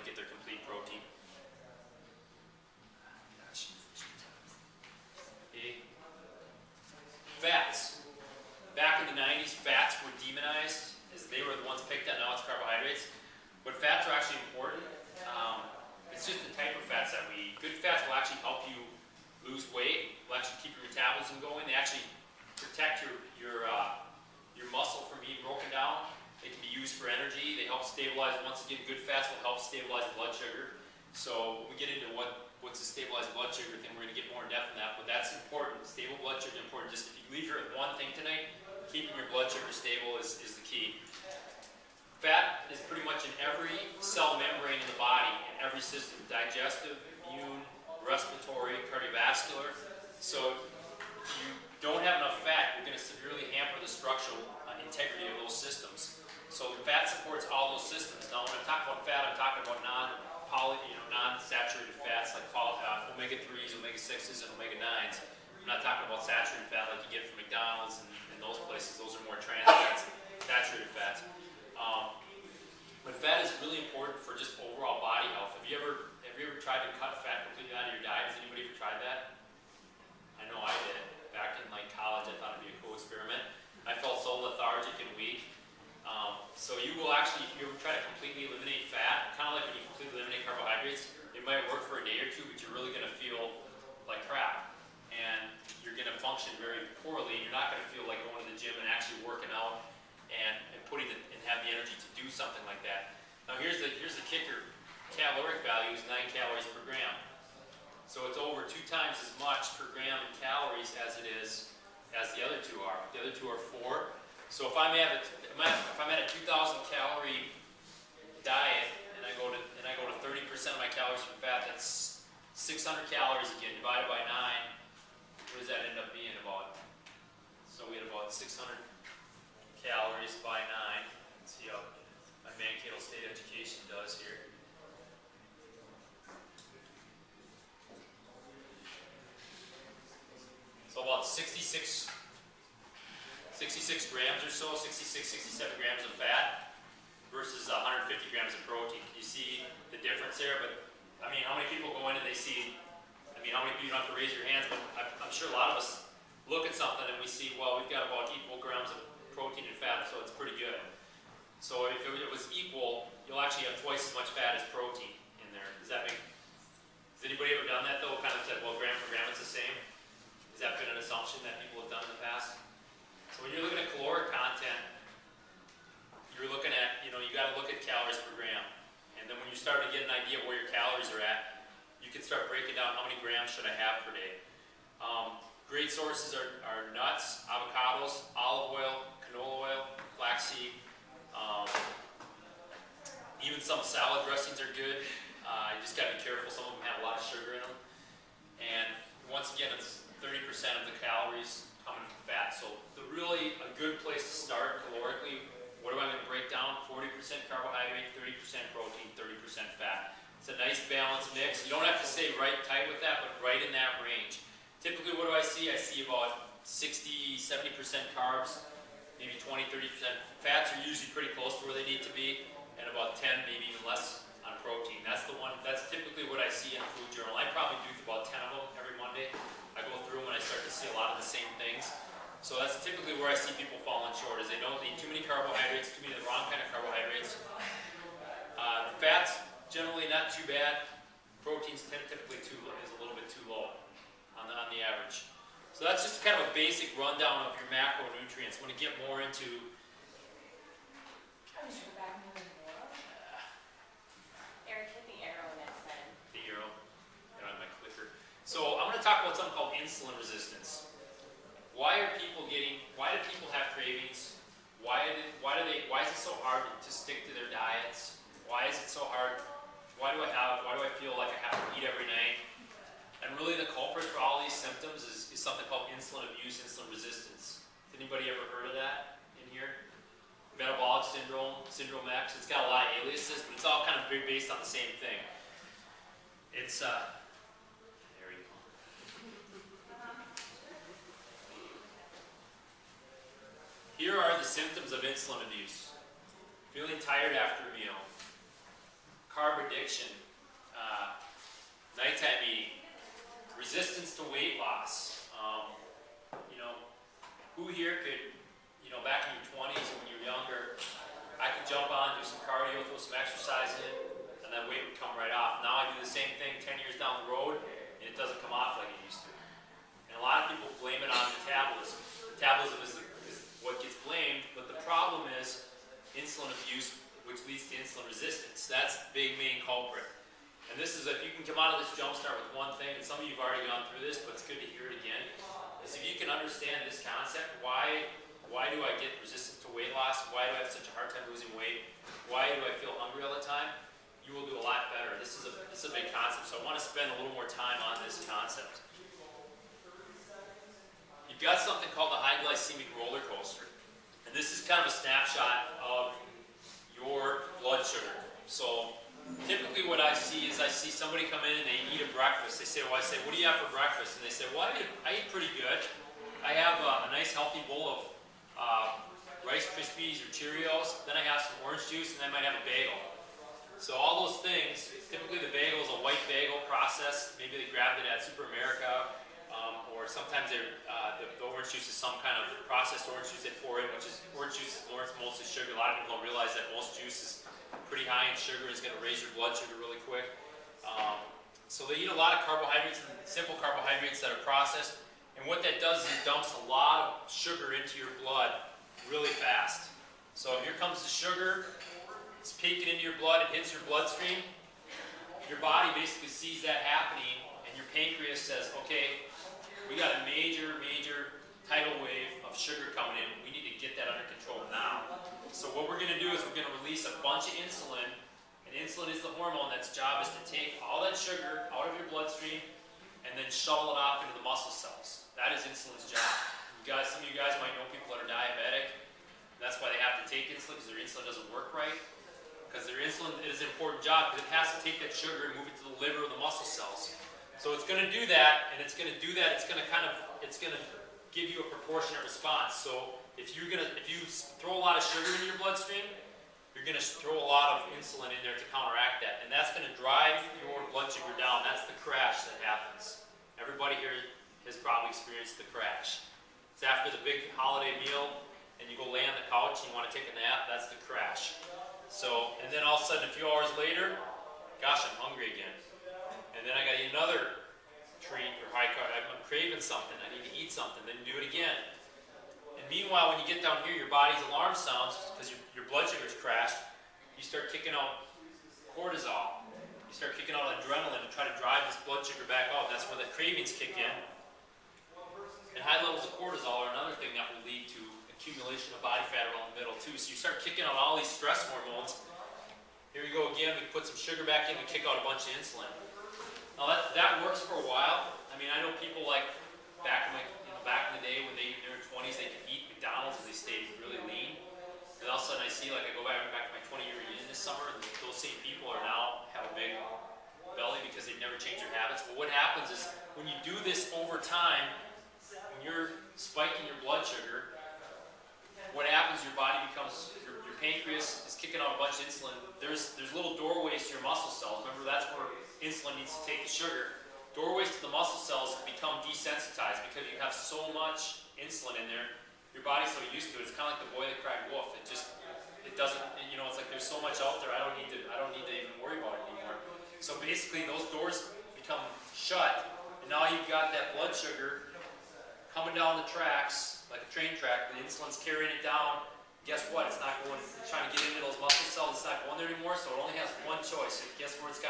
to get their complete protein. Okay. Fats. Back in the 90s, fats were demonized as they were the ones picked on. Now it's carbohydrates. But fats are actually important. It's just the type of fats that we eat. Good fats will actually help you lose weight, will actually keep your metabolism going. They actually protect your muscle from being broken down. They can be used for energy. They help stabilize. Once again, good fats will help stabilize blood sugar. So when we get into what's a stabilized blood sugar thing, we're going to get more in depth in that. But that's important. Stable blood sugar is important. Just if you leave here with one thing tonight, keeping your blood sugar stable is the key. Fat is pretty much in every cell membrane in the body, in every system, digestive, immune, respiratory, cardiovascular. So if you don't have enough fat, you're going to severely hamper the structural integrity of those systems. So fat supports all those systems. Now when I talk about fat, I'm talking about non-saturated fats like omega-3s, omega-6s, and omega-9s. I'm not talking about saturated fat like you get from McDonald's and those places. Those are more trans fats, saturated fats. But fat is really important for just overall body health. Have you ever tried to cut fat completely out of your diet? Has anybody ever tried that? I know I did. Back in college, I thought it'd be a cool experiment. I felt so lethargic and weak. So you will actually, if you ever try to completely eliminate fat, kind of like when you completely eliminate carbohydrates, it might work for a day or two, but you're really going to feel like crap. And you're going to function very poorly. You're not going to feel like going to the gym and actually working out and have the energy to do something like that. Now here's the kicker. Caloric value is 9 calories per gram. So it's over 2 times as much per gram in calories as it is as the other two are. The other two are 4. So if I'm at a 2,000 calorie diet and I go to 30% of my calories from fat, that's 600 calories again divided by 9. What does that end up being about? So we had about 600 calories by 9. Let's see how my Mankato State education does here. So about 66 grams or so, 67 grams of fat versus 150 grams of protein. Can you see the difference there? But I mean, how many people go in and they see, how many people, you don't have to raise your hands, but I'm sure a lot of us look at something and we see, well, we've got about equal grams of protein and fat, so it's pretty good. So if it was equal, you'll actually have twice as much fat as protein in there. Has anybody ever done that though? Kind of said, well, gram for gram, it's the same. Has that been an assumption that people have done in the past? So when you're looking at caloric content, you're looking at, you got to look at calories per gram. And then when you start to get an idea of where your calories are at, you can start breaking down how many grams should I have per day. Great sources are nuts, avocados, olive oil, canola oil, flaxseed. Even some salad dressings are good. You just got to be careful. Some of them have a lot of sugar in them. And once again, it's 30% of the calories coming from fat. So really a good place to start calorically. What am I going to break down? 40% carbohydrate, 30% protein, 30% fat. It's a nice balanced mix. You don't have to stay right tight with that, but right in that range. Typically, what do I see? I see about 60, 70% carbs, maybe 20, 30%. Fats are usually pretty close to where they need to be, and about 10, maybe even less on protein. That's typically what I see in a food journal. I probably do about 10 of them every Monday. I go through them and I start to see a lot of the same things. So that's typically where I see people falling short, is they don't eat too many carbohydrates, too many of the wrong kind of carbohydrates. Fats, generally not too bad. Proteins typically is a little bit too low on the average. So that's just kind of a basic rundown of your macronutrients. When you get more into... Eric, hit the arrow that said. The arrow? I don't have my clicker. So I'm going to talk about something called insulin resistance. Why do people have cravings? Why is it so hard to stick to their diets? Why is it so hard? Why do I feel like I have to eat every night? And really the culprit for all these symptoms is something called insulin abuse, insulin resistance. Has anybody ever heard of that in here? Metabolic syndrome, syndrome X. It's got a lot of aliases, but it's all kind of based on the same thing. It's there you go. Here are the symptoms of insulin abuse. Feeling tired after a meal. Carb addiction, nighttime eating, resistance to weight loss. You know, who here could, you know, back in your 20s or when you were younger, I could jump on, do some cardio, throw some exercise in, and that weight would come right off. Now I do the same thing 10 years down the road, and it doesn't come off like it used to. And a lot of people blame it on metabolism. Metabolism is what gets blamed, but the problem is insulin abuse, which leads to insulin resistance. That's the big main culprit. And this is, if you can come out of this jump start with one thing, and some of you have already gone through this, but it's good to hear it again, is if you can understand this concept, why do I get resistant to weight loss? Why do I have such a hard time losing weight? Why do I feel hungry all the time? You will do a lot better. This is a big concept, so I want to spend a little more time on this concept. You've got something called the high glycemic roller coaster. And this is kind of a snapshot of your blood sugar. So typically what I see is somebody come in and they eat a breakfast. They say, well, I say, what do you have for breakfast? And they say, well, I eat pretty good. I have a nice healthy bowl of Rice Krispies or Cheerios. Then I have some orange juice and I might have a bagel. So all those things, typically the bagel is a white bagel processed. Maybe they grabbed it at Super America. Or sometimes the orange juice is some kind of processed orange juice they pour in, which is orange juice is mostly sugar. A lot of people don't realize that most juice is pretty high in sugar and is going to raise your blood sugar really quick. So they eat a lot of carbohydrates, and simple carbohydrates that are processed. And what that does is it dumps a lot of sugar into your blood really fast. So here comes the sugar. It's peeking into your blood. It hits your bloodstream. Your body basically sees that happening, and your pancreas says, okay, we got a major tidal wave of sugar coming in. We need to get that under control now. So what we're going to do is we're going to release a bunch of insulin. And insulin is the hormone that's job is to take all that sugar out of your bloodstream and then shuttle it off into the muscle cells. That is insulin's job. Some of you guys might know people that are diabetic. That's why they have to take insulin, because their insulin doesn't work right. Because their insulin is an important job, because it has to take that sugar and move it to the liver or the muscle cells. So it's going to do that, and it's going to give you a proportionate response. So if you throw a lot of sugar into your bloodstream, you're going to throw a lot of insulin in there to counteract that, and that's going to drive your blood sugar down. That's the crash that happens. Everybody here has probably experienced the crash. It's after the big holiday meal, and you go lay on the couch and you want to take a nap. That's the crash. So, and then all of a sudden, a few hours later, gosh, I'm hungry again. And then I got another treat or high carb. I'm craving something. I need to eat something. Then do it again. And meanwhile, when you get down here, your body's alarm sounds because your blood sugar's crashed. You start kicking out cortisol. You start kicking out adrenaline to try to drive this blood sugar back out. That's where the cravings kick in. And high levels of cortisol are another thing that will lead to accumulation of body fat around the middle too. So you start kicking out all these stress hormones. Here we go again. We put some sugar back in. We kick out a bunch of insulin. Now that works for a while. I mean, I know people like back in the day when they were in their 20s, they could eat McDonald's and they stayed really lean. And all of a sudden I see, like I go back to my 20-year reunion this summer, and those same people are now have a big belly because they've never changed their habits. But what happens is when you do this over time, when you're spiking your blood sugar, what happens? Your body becomes your pancreas is kicking out a bunch of insulin. There's little doorways to your muscle cells. Remember, that's where insulin needs to take the sugar. Doorways to the muscle cells become desensitized because you have so much insulin in there. Your body's so used to it. It's kind of like the boy that cried wolf. It doesn't. It's like there's so much out there. I don't need to even worry about it anymore. So basically, those doors become shut, and now you've got that blood sugar coming down the tracks like a train track. The insulin's carrying it down. Guess what? It's not going. It's trying to get into those muscle cells. It's not going there anymore. So it only has one choice. Guess where it's got to